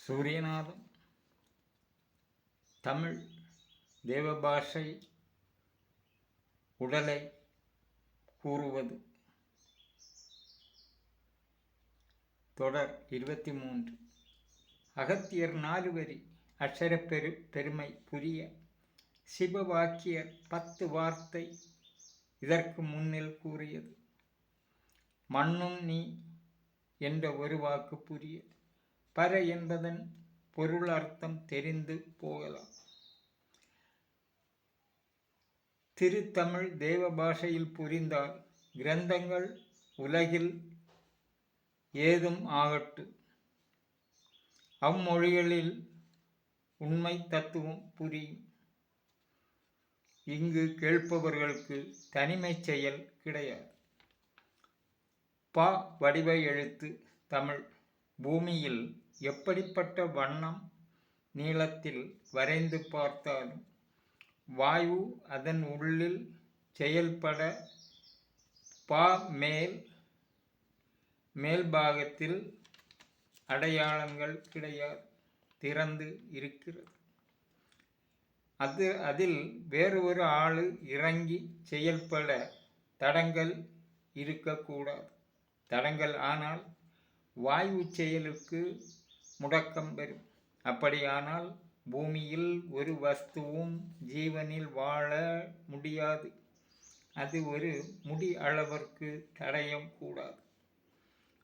சூரியநாதம் தமிழ் தேவபாஷை உடலை கூறுவது. தொடர் 23. அகத்தியர் 4 வரி அக்ஷர பெருமை புரிய சிவவாக்கியர் 10 வார்த்தை இதற்கு முன்னில் கூறியது. மண்ணும் நீ என்ற ஒரு வாக்கு புரிய பர என்பதன் பொருள் அர்த்தம் தெரிந்து போகலாம். திருத்தமிழ் தேவ பாஷையில் புரிந்தால் கிரந்தங்கள் உலகில் ஏதும் ஆகட்டு, அம்மொழிகளில் உண்மை தத்துவம் புரியும். இங்கு கேட்பவர்களுக்கு தனிமை செயல் கிடையாது. பா வடிவ எழுத்து தமிழ் பூமியில் எப்படிப்பட்ட வண்ணம் நீளத்தில் வரைந்து பார்த்தாலும் வாயு அதன் உள்ளில் செயல்பட பா மேல்பாகத்தில் அடையாளங்கள் கிடையாது, திறந்து இருக்கிறது. அதில் வேறு ஒரு ஆளு இறங்கி செயல்பட தடங்கள் இருக்கக்கூடாது. தடங்கள் ஆனால் வாயு செயலுக்கு முடக்கம் வரும். அப்படியானால் பூமியில் ஒரு வஸ்துவும் ஜீவனில் வாழ முடியாது. அது ஒரு முடி அளவிற்கு தடையம் கூடாது.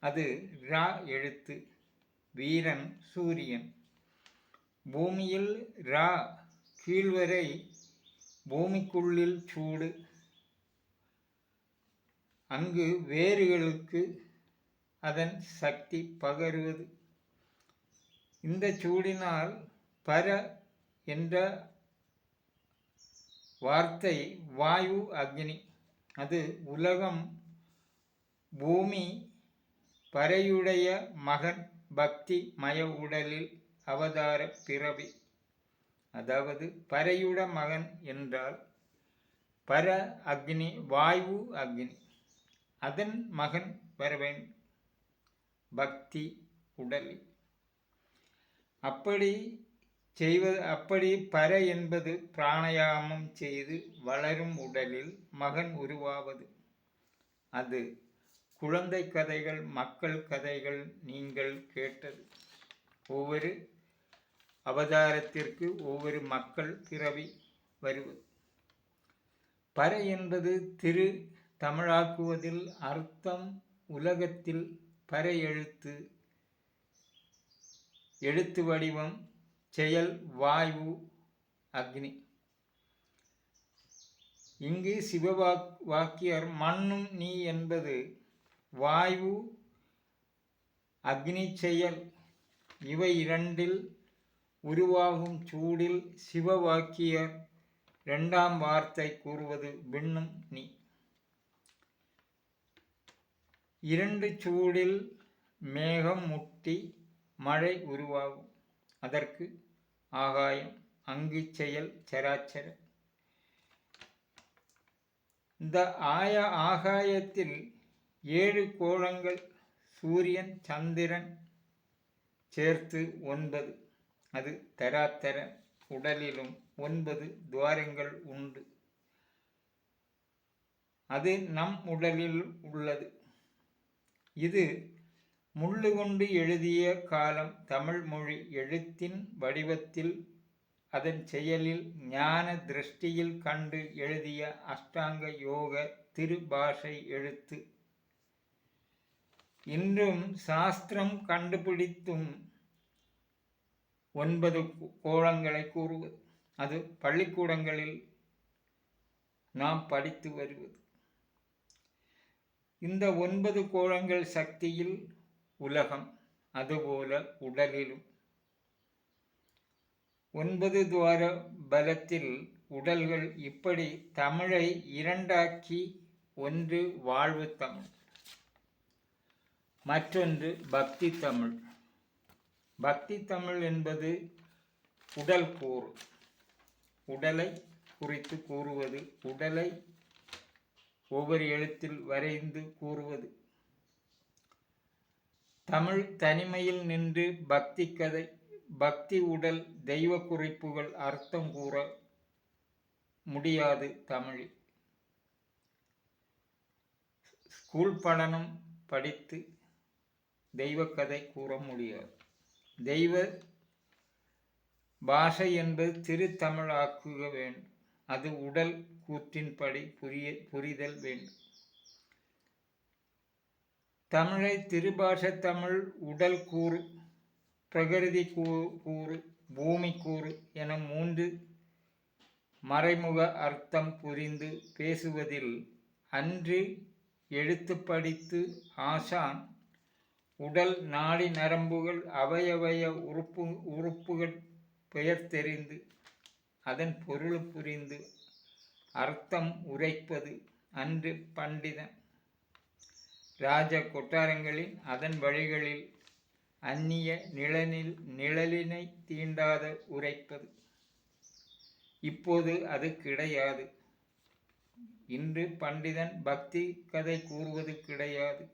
அது ரா எழுத்து, வீரன் சூரியன். பூமியில் ரா கீழ்வரை பூமிக்குள்ளில் சூடு. அங்கு வேர்களுக்கு அதன் சக்தி பகருவது. இந்த சூடினால் பர என்ற வார்த்தை வாயு அக்னி. அது உலகம். பூமி பரையுடைய மகன் பக்தி மய உடலில் அவதார பிறவி. அதாவது பரையுட மகன் என்றால் பர அக்னி, வாயு அக்னி, அதன் மகன் வர வேண்டும் பக்தி உடலில். அப்படி பர என்பது பிராணாயாமம் செய்து வளரும் உடலில் மகன் உருவாவது. அது குழந்தை கதைகள், மக்கள் கதைகள் நீங்கள் கேட்டது. ஒவ்வொரு அவதாரத்திற்கு ஒவ்வொரு மக்கள் பிறவி வருவது. பர என்பது திரு தமிழாக்குவதில் அர்த்தம் உலகத்தில் பர எழுத்து வடிவம் செயல் வாயு அக்னி. இங்கு சிவவாக்கியர் மண்ணும் நீ என்பது வாயு அக்னி செயல். இவை இரண்டில் உருவாகும் சூடில் சிவவாக்கியர் 2ஆம் வார்த்தை கூறுவது விண்ணும் நீ. 2 சூடில் மேகம் முட்டி மழை உருவாகும். அதற்கு ஆகாயம், அங்கு செயல் சராச்சர. இந்த ஆகாயத்தில் 7 கோளங்கள் சூரியன் சந்திரன் சேர்த்து 9. அது தராத்தர. உடலிலும் 9 துவாரங்கள் உண்டு. அது நம் உடலில் உள்ளது. இது முள்ளு கொண்டு எழுதிய காலம் தமிழ் மொழி எழுத்தின் வடிவத்தில் அதன் செயலில் ஞான திருஷ்டியில் கண்டு எழுதிய அஷ்டாங்க யோக திருபாஷை எழுத்து. இன்றும் சாஸ்திரம் கண்டுபிடித்தும் 9 கோளங்களை கூறுவது. அது பள்ளிக்கூடங்களில் நாம் படித்து வருவது. இந்த 9 கோளங்கள் சக்தியில் உலகம், அதுபோல உடலிலும் 9 துவார பலத்தில் உடல்கள். இப்படி தமிழை 2ஆக்கி, ஒன்று வாழ்வு தமிழ், மற்றொன்று பக்தி தமிழ். பக்தி தமிழ் என்பது உடல் கூறு, உடலை குறித்து கூறுவது, உடலை ஒவ்வொரு எழுத்தில் வரைந்து கூறுவது. தமிழ் தனிமையில் நின்று பக்தி கதை பக்தி உடல் தெய்வ குறிப்புகள் அர்த்தம் கூற முடியாது தமிழில். ஸ்கூல் படனம் படித்து தெய்வ கதை கூற முடியாது. தெய்வ பாஷை என்பது திருத்தமிழ் ஆக்குக வேண்டும். அது உடல் கூற்றின்படி புரிதல் வேண்டும். தமிழை திருபாஷை தமிழ் உடல் கூறு, பிரகிருதி கூறு, பூமி கூறு என 3 மறைமுக அர்த்தம் புரிந்து பேசுவதில் அன்று எழுத்து படித்து ஆசான் உடல் நாடி நரம்புகள் அவயவய உறுப்புகள் பெயர் தெரிந்து அதன் பொருள் புரிந்து அர்த்தம் உரைப்பது அன்று பண்டிதன். ராஜ கொட்டாரங்களில் அதன் வழிகளில் அந்நிய நிழலினை தீண்டாத உரைப்பது. இப்போது அது கிடையாது. இன்று பண்டிதன் பக்தி கதை கூறுவது கிடையாது.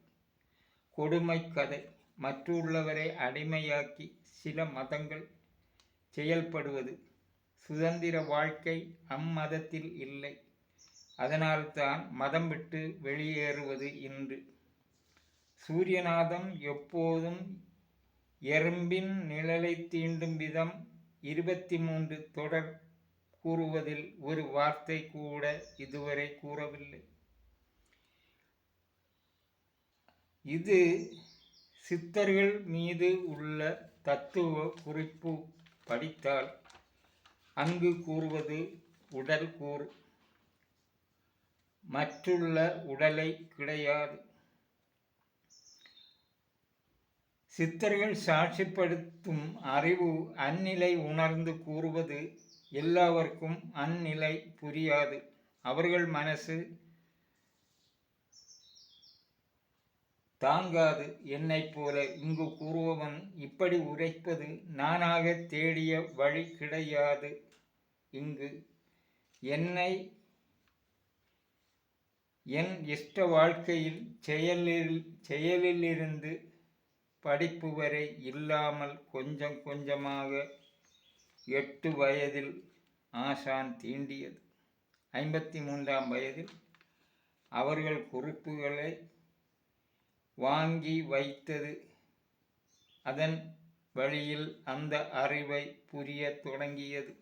கொடுமை கதை, மற்றுள்ளவரை அடிமையாக்கி சில மதங்கள் செயல்படுவது. சுதந்திர வாழ்க்கை அம்மதத்தில் இல்லை. அதனால்தான் மதம் விட்டு வெளியேறுவது இன்று. சூரியநாதம் எப்போதும் எறும்பின் நிழலை தீண்டும் விதம் 23 தொடர் கூறுவதில் ஒரு வார்த்தை கூட இதுவரை கூறவில்லை. இது சித்தர்கள் மீது உள்ள தத்துவ குறிப்பு படித்தால் அங்கு கூறுவது உடல் கூறு, மற்றுள்ள உடலை கிடையாது. சித்தர்கள் சாட்சிப்படுத்தும் அறிவு அந்நிலை உணர்ந்து கூறுவது எல்லாருக்கும் அந்நிலை புரியாது. அவர்கள் மனசு தாங்காது. என்னை போல இங்கு கூறுபவன் இப்படி உரைப்பது நானாக தேடிய வழி கிடையாது. இங்கு என்னை என் இஷ்ட வாழ்க்கையில் செயலிலிருந்து படிப்பு வரை இல்லாமல் கொஞ்சம் கொஞ்சமாக 8 வயதில் ஆசான் தீண்டியது. 53ஆம் வயதில் அவர்கள் குறிப்புகளை வாங்கி வைத்தது. அதன் வழியில் அந்த அறிவை புரிய தொடங்கியது.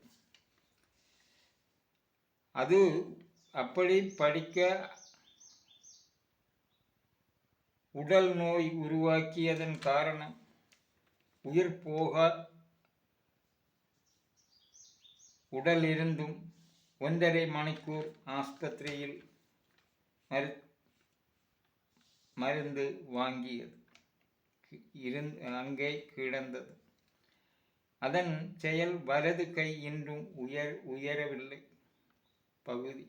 அது அப்படி படிக்க உடல் நோய் உருவாக்கியதன் காரணம் உயிர் போக உடல் இருந்தும் 1.5 மணிக்கூர் ஆஸ்பத்திரியில் மருந்து வாங்கியது அங்கே கிடந்தது. அதன் செயல் வலது கை இன்றும் உயரவில்லை பகுதி.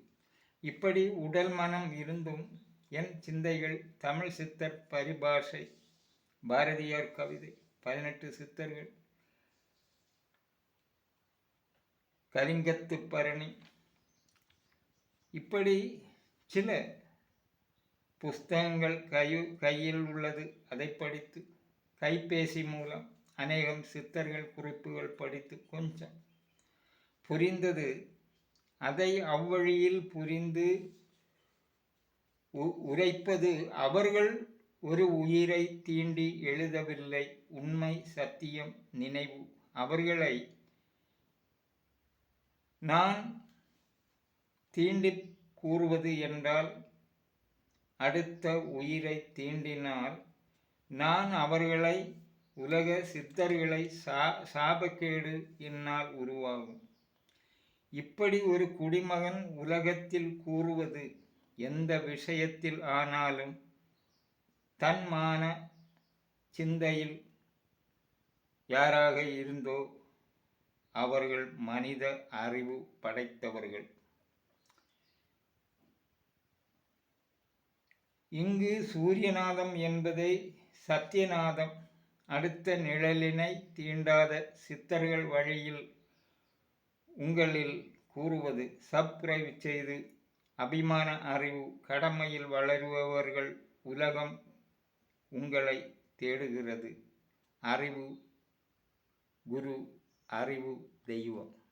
இப்படி உடல் மனம் இருந்தும் என் சிந்தைகள் தமிழ் சித்தர் பரிபாஷை, பாரதியார் கவிதை, 18 சித்தர்கள், கலிங்கத்து பரணி, இப்படி சில புஸ்தகங்கள் கையில் உள்ளது. அதை படித்து கைபேசி மூலம் அநேகம் சித்தர்கள் குறிப்புகள் படித்து கொஞ்சம் புரிந்தது. அதை அவ்வழியில் புரிந்து உரைப்பது. அவர்கள் ஒரு உயிரை தீண்டி எழுதவில்லை. உண்மை, சத்தியம், நினைவு. அவர்களை நான் தீண்டி கூறுவது என்றால் அடுத்த உயிரை தீண்டினால் நான் அவர்களை உலக சித்தர்களை சாபக்கேடு என்னால் உருவாகும். இப்படி ஒரு குடிமகன் உலகத்தில் கூறுவது எந்த விஷயத்தில் ஆனாலும் தன் மான சிந்தையில் யாராக இருந்தோ அவர்கள் மனித அறிவு படைத்தவர்கள். இங்கு சூரியநாதம் என்பதை சத்தியநாதம், அடுத்த நிழலினை தீண்டாத சித்தர்கள் வழியில் உங்களில் கூறுவது. சப்ஸ்கிரைப் செய்து அபிமான அறிவு கடமையில் வளருபவர்கள் உலகம் உங்களை தேடுகிறது. அறிவு குரு அறிவு தெய்வம்.